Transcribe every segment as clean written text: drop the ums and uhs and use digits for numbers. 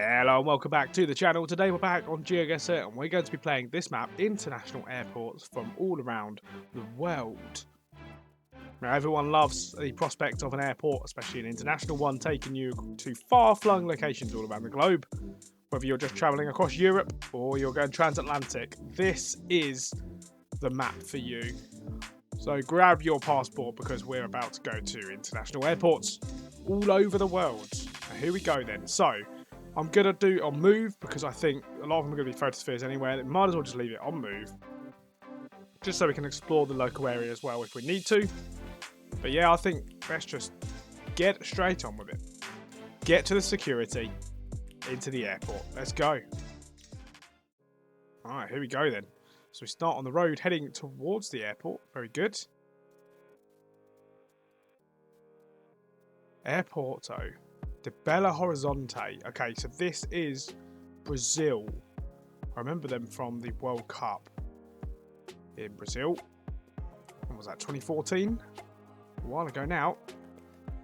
Hello and welcome back to the channel. Today we're back on GeoGuessr and we're going to be playing this map, international airports from all around the world. Now everyone loves the prospect of an airport, especially an international one, taking you to far-flung locations all around the globe. Whether you're just travelling across Europe or you're going transatlantic, this is the map for you. So grab your passport because we're about to go to international airports all over the world. Now, here we go then. So I'm going to do on move because I think a lot of them are going to be photospheres anyway. Might as well just leave it on move. Just so we can explore the local area as well if we need to. But yeah, I think let's just get straight on with it. Get to the security, into the airport. Let's go. Alright, here we go then. So we start on the road heading towards the airport. Very good. Aeroporto. De Belo Horizonte. Okay, so this is Brazil. I remember them from the World Cup in Brazil. When was that? 2014? A while ago now.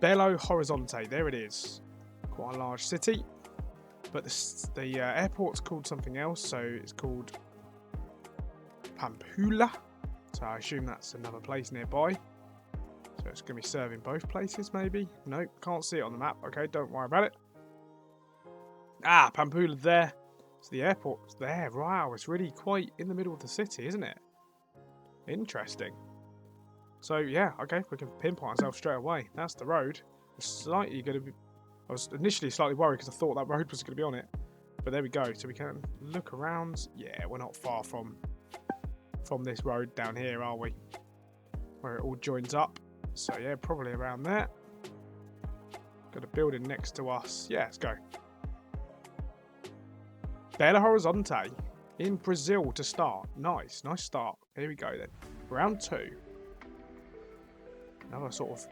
Belo Horizonte. There it is. Quite a large city. But the airport's called something else. So it's called Pampulha. So I assume that's another place nearby. So it's going to be serving both places, maybe? Nope, can't see it on the map. Okay, don't worry about it. Ah, Pampulha there. So the airport's there. Wow, it's really quite in the middle of the city, isn't it? Interesting. So, yeah, okay, we can pinpoint ourselves straight away. That's the road. It's slightly going to be... I was initially slightly worried because I thought that road was going to be on it. But there we go. So we can look around. Yeah, we're not far from this road down here, are we? Where it all joins up. So yeah, probably around there. Got a building next to us. Yeah, let's go. Belo Horizonte in Brazil to start. Nice, nice start. Here we go then. Round 2. Another sort of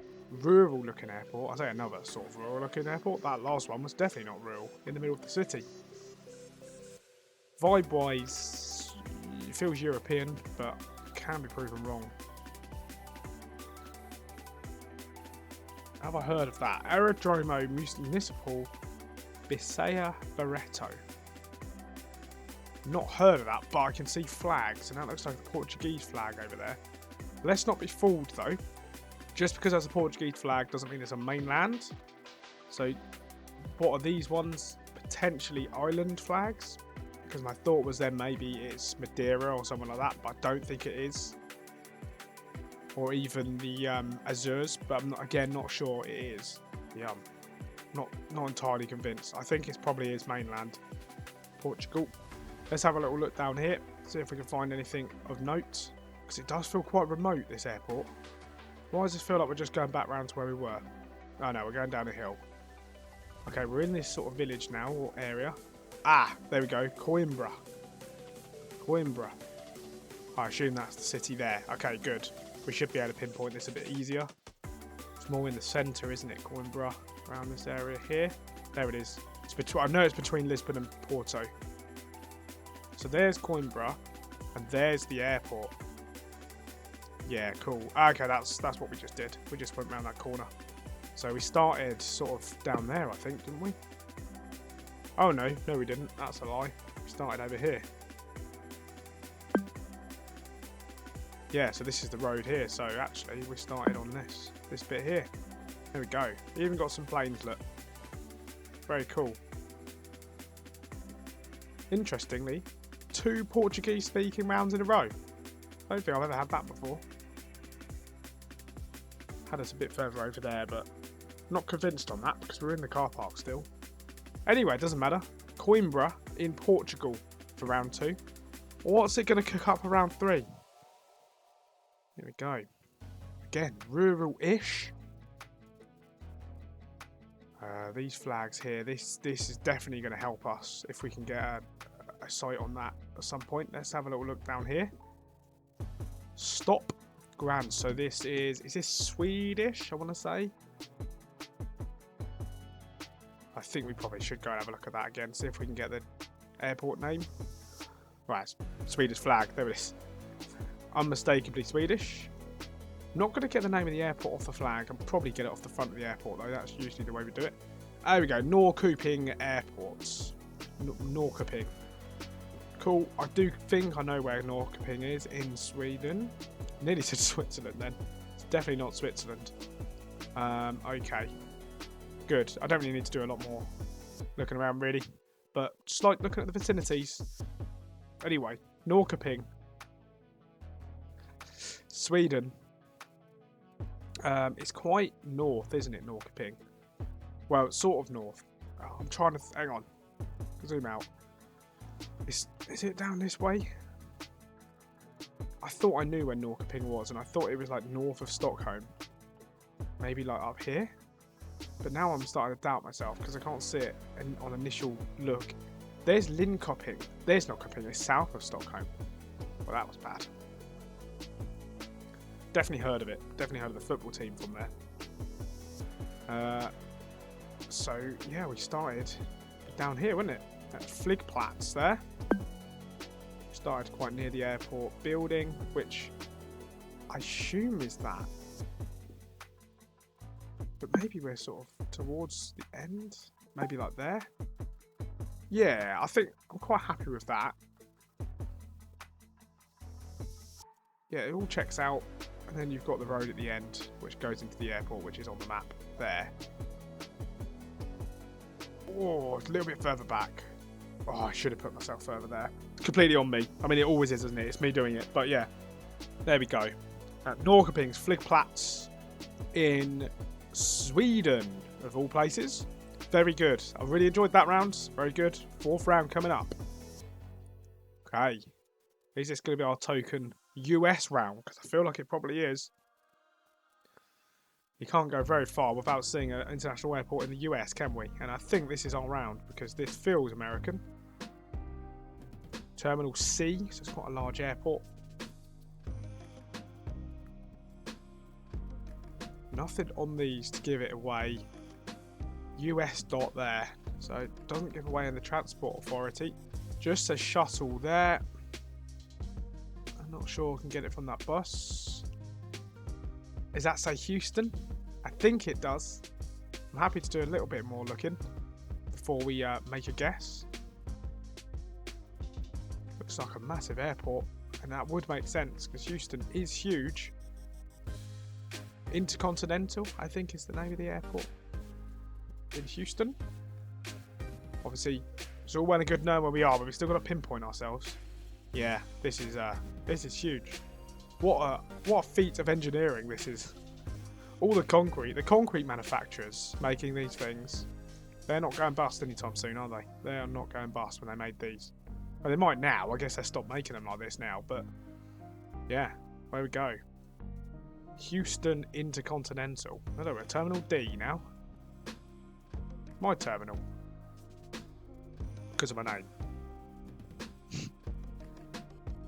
rural looking airport. I say another sort of rural looking airport. That last one was definitely not rural. In the middle of the city. Vibe wise, it feels European, but can be proven wrong. Have I heard of that? Aeroporto Municipal Bisaia Barreto. Not heard of that, but I can see flags, and that looks like a Portuguese flag over there. Let's not be fooled though. Just because there's a Portuguese flag doesn't mean it's a mainland. So, what are these ones? Potentially island flags? Because my thought was then maybe it's Madeira or something like that, but I don't think it is. Or even the Azores, but I'm not sure it is. Yeah, I'm not entirely convinced. I think it's probably is mainland Portugal. Let's have a little look down here, see if we can find anything of note, because it does feel quite remote, this airport. Why does it feel like we're just going back round to where we were? Oh no, we're going down a hill. Okay, we're in this sort of village now, or area. Ah, there we go, Coimbra. Coimbra. I assume that's the city there. Okay, good. We should be able to pinpoint this a bit easier. It's more in the centre, isn't it? Coimbra, around this area here. There it is. I know it's between Lisbon and Porto. So there's Coimbra, and there's the airport. Yeah, cool. Okay, that's what we just did. We just went around that corner. So we started sort of down there, I think, didn't we? Oh no, we didn't. That's a lie. We started over here. Yeah, so this is the road here. So actually, we started on this bit here. There we go. Even got some planes, look. Very cool. Interestingly, 2 Portuguese-speaking rounds in a row. I don't think I've ever had that before. Had us a bit further over there, but not convinced on that because we're in the car park still. Anyway, it doesn't matter. Coimbra in Portugal for round 2. What's it going to cook up for round 3? Here we go. Again, rural-ish. These flags here. This is definitely going to help us if we can get a sight on that at some point. Let's have a little look down here. Stop. Grand. So this is this Swedish, I want to say? I think we probably should go and have a look at that again. See if we can get the airport name. Right, Swedish flag. There it is. Unmistakably Swedish. Not going to get the name of the airport off the flag. I'll probably get it off the front of the airport though. That's usually the way we do it. There we go. Norrköping Airports. Norrköping. Cool. I do think I know where Norrköping is in Sweden. Nearly said Switzerland then. It's definitely not Switzerland. Okay. Good. I don't really need to do a lot more looking around really. But just like looking at the vicinities. Anyway, Norrköping. Sweden. It's quite north, isn't it, Norrköping? Well, it's sort of north. Oh, I'm trying to... hang on. Zoom out. Is it down this way? I thought I knew where Norrköping was, and I thought it was like north of Stockholm. Maybe like up here? But now I'm starting to doubt myself because I can't see it on initial look. There's Linköping. There's Norrköping. It's south of Stockholm. Well, that was bad. Definitely heard of it. Definitely heard of the football team from there. So, yeah, we started down here, wasn't it? At Flygplats there. Started quite near the airport building, which I assume is that. But maybe we're sort of towards the end. Maybe like there. Yeah, I think I'm quite happy with that. Yeah, it all checks out. And then you've got the road at the end, which goes into the airport, which is on the map there. Oh, it's a little bit further back. Oh, I should have put myself further there. It's completely on me. I mean, it always is, isn't it? It's me doing it. But yeah, there we go. Norrköping's Flygplats in Sweden, of all places. Very good. I really enjoyed that round. Very good. 4th round coming up. Okay. Is this going to be our token US round? Because I feel like it probably is. You can't go very far without seeing an international airport in the US, can we? And I think this is our round because this feels American. Terminal C, so it's quite a large airport. Nothing on these to give it away. US dot there, so it doesn't give away in the transport authority. Just a shuttle there. I'm not sure I can get it from that bus. Does that say Houston? I think it does. I'm happy to do a little bit more looking before we make a guess. Looks like a massive airport, and that would make sense because Houston is huge. Intercontinental, I think, is the name of the airport in Houston. Obviously, it's all well and good knowing where we are, but we've still got to pinpoint ourselves. Yeah, this is huge. What a feat of engineering this is. All the concrete manufacturers making these things, they're not going bust anytime soon, are they? They are not going bust when they made these. Well, they might now. I guess they stopped making them like this now, but yeah, there we go. Houston Intercontinental. I don't know, we're at Terminal D now. My terminal. Because of my name.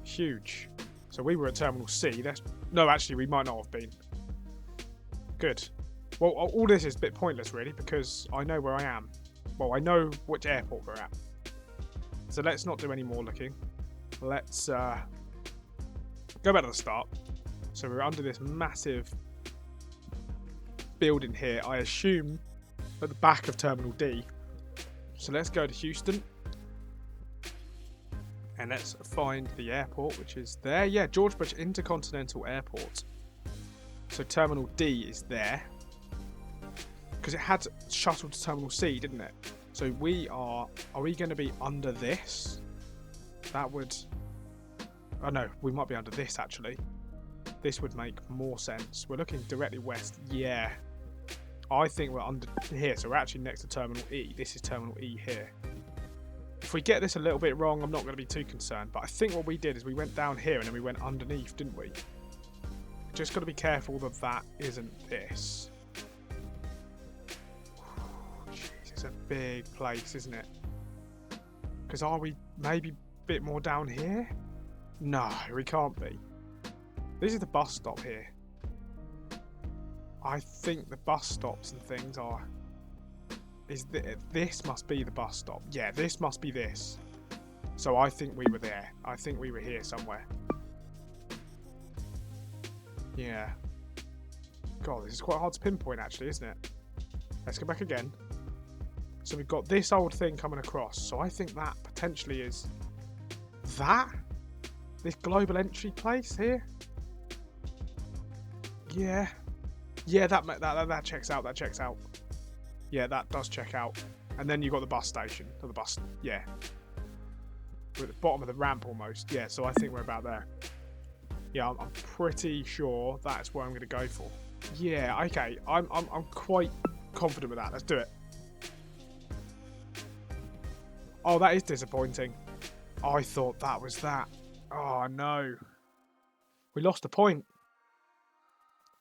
Huge. So we were at Terminal C. No, actually, we might not have been. Good. Well, all this is a bit pointless, really, because I know where I am. Well, I know which airport we're at. So let's not do any more looking. Let's go back to the start. So we're under this massive building here, I assume, at the back of Terminal D. So let's go to Houston. And let's find the airport, which is there. Yeah, George Bush Intercontinental Airport. So Terminal D is there. Because it had shuttle to Terminal C, didn't it? So we are we going to be under this? That would... Oh no, we might be under this actually. This would make more sense. We're looking directly west. Yeah. I think we're under here. So we're actually next to Terminal E. This is Terminal E here. If we get this a little bit wrong, I'm not going to be too concerned. But I think what we did is we went down here and then we went underneath, didn't we? Just got to be careful that that isn't this. Jeez, it's a big place, isn't it? Because are we maybe a bit more down here? No, we can't be. This is the bus stop here. I think the bus stops and things are... This must be the bus stop. Yeah, this must be this. So I think we were there. I think we were here somewhere. Yeah. God, this is quite hard to pinpoint actually, isn't it? Let's go back again. So we've got this old thing coming across. So I think that potentially is that. This global entry place here. Yeah. Yeah, that checks out. That checks out. Yeah, that does check out. And then you've got the bus station. Or the bus. Yeah. We're at the bottom of the ramp almost. Yeah, so I think we're about there. Yeah, I'm pretty sure that's where I'm going to go for. Yeah, okay. I'm quite confident with that. Let's do it. Oh, that is disappointing. I thought that was that. Oh, no. We lost a point.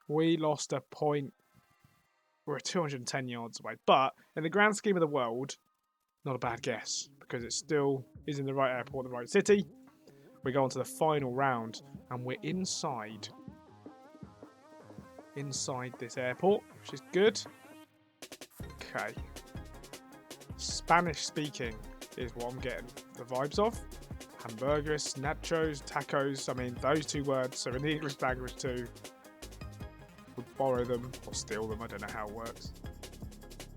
We lost a point. We're 210 yards away. But in the grand scheme of the world, not a bad guess. Because it still is in the right airport, the right city. We go on to the final round. And we're inside this airport, which is good. Okay. Spanish speaking is what I'm getting the vibes of. Hamburgers, nachos, tacos. I mean, those two words are in the English language too. We'll borrow them or steal them. I don't know how it works.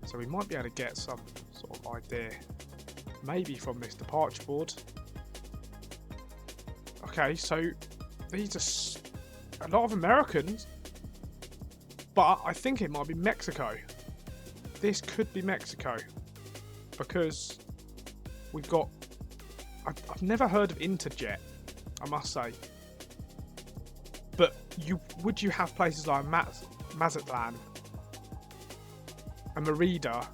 So we might be able to get some sort of idea. Maybe from this departure board. Okay, so these are a lot of Americans. But I think it might be Mexico. This could be Mexico. Because we've got... I've never heard of Interjet, I must say. But would you have places like Mazatlan and Merida,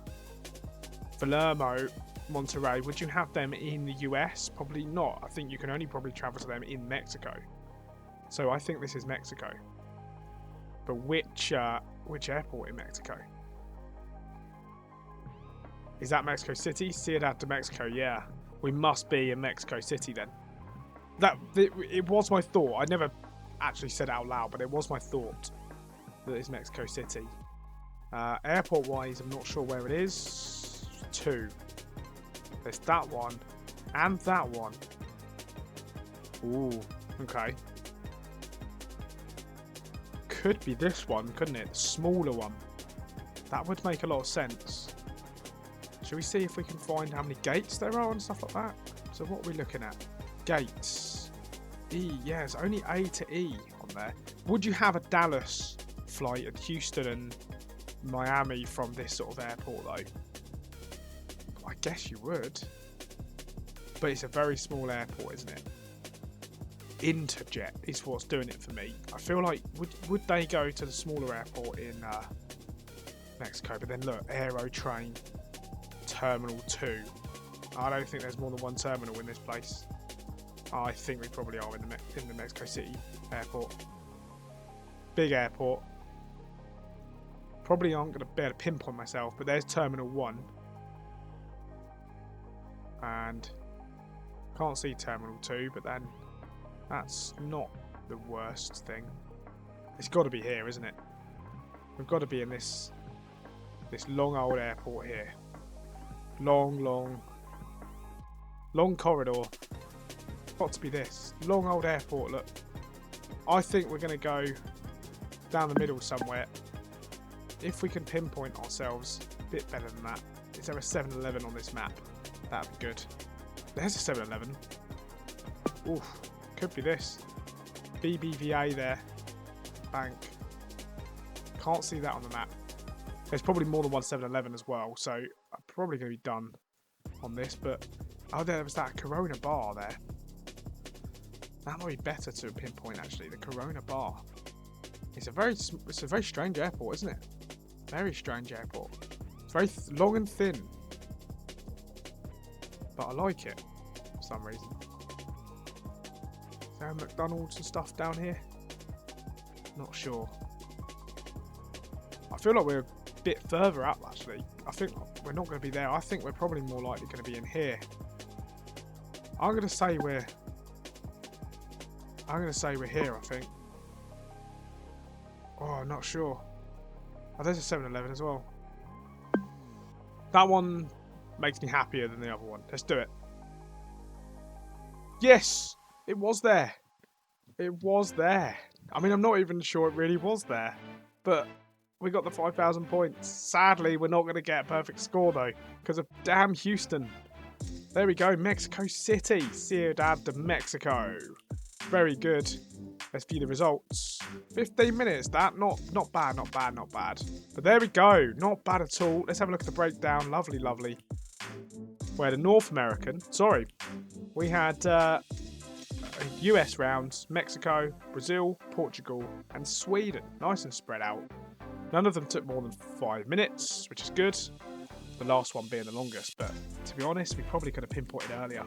Palermo, Monterrey, would you have them in the US? Probably not. I think you can only probably travel to them in Mexico. So I think this is Mexico. But which airport in Mexico? Is that Mexico City? Ciudad de Mexico, yeah. We must be in Mexico City then. It was my thought. I never actually said it out loud, but it was my thought that it's Mexico City. Airport-wise, I'm not sure where it is. 2. There's that one and that one. Ooh, okay. Could be this one, couldn't it? The smaller one. That would make a lot of sense. Shall we see if we can find how many gates there are and stuff like that? So what are we looking at? Gates. E, yeah, there's only A to E on there. Would you have a Dallas flight and Houston and Miami from this sort of airport though? I guess you would. But it's a very small airport, isn't it? Interjet is what's doing it for me. I feel like, would they go to the smaller airport in Mexico? But then look, Aerotrain, Terminal 2. I don't think there's more than one terminal in this place. I think we probably are in the Mexico City airport. Big airport. Probably aren't going to be able to pinpoint myself, but there's Terminal 1. And can't see Terminal 2, but then that's not the worst thing. It's got to be here, isn't it? We've got to be in this long old airport here. Long corridor. Got to be this long old airport. Look, I think we're going to go down the middle somewhere. If we can pinpoint ourselves a bit better than that. Is there a 7-Eleven on this map? That'd be good. There's a 7-Eleven. Oof, could be this. BBVA there. Bank. Can't see that on the map. There's probably more than one 7-Eleven as well, so I'm probably going to be done on this, but... Oh, there was that Corona bar there. That might be better to pinpoint, actually. The Corona bar. It's a very strange airport, isn't it? Very strange airport. It's very long and thin. But I like it for some reason. Is there a McDonald's and stuff down here? Not sure. I feel like we're a bit further up, actually. I think we're not going to be there. I think we're probably more likely going to be in here. I'm going to say we're here, I think. Oh, I'm not sure. Oh, there's a 7-Eleven as well. That one makes me happier than the other one. Let's do it. Yes! It was there. It was there. I mean, I'm not even sure it really was there. But we got the 5,000 points. Sadly, we're not going to get a perfect score, though, because of damn Houston. There we go, Mexico City. Ciudad de Mexico. Very good. Let's view the results. 15 minutes, that. Not bad, not bad, not bad. But there we go. Not bad at all. Let's have a look at the breakdown. Lovely, lovely. We had a North American. Sorry. We had US rounds, Mexico, Brazil, Portugal, and Sweden. Nice and spread out. None of them took more than 5 minutes, which is good. The last one being the longest, but to be honest, we probably could have pinpointed earlier.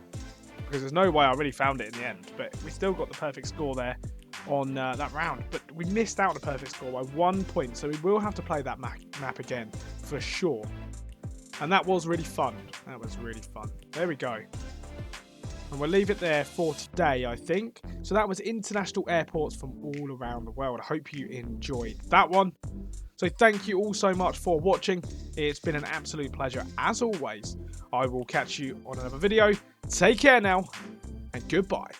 Because there's no way I really found it in the end. But we still got the perfect score there on that round. But we missed out on the perfect score by 1 point. So we will have to play that map again for sure. And that was really fun. That was really fun. There we go. And we'll leave it there for today, I think. So that was international airports from all around the world. I hope you enjoyed that one. So thank you all so much for watching. It's been an absolute pleasure as always. I will catch you on another video. Take care now and goodbye.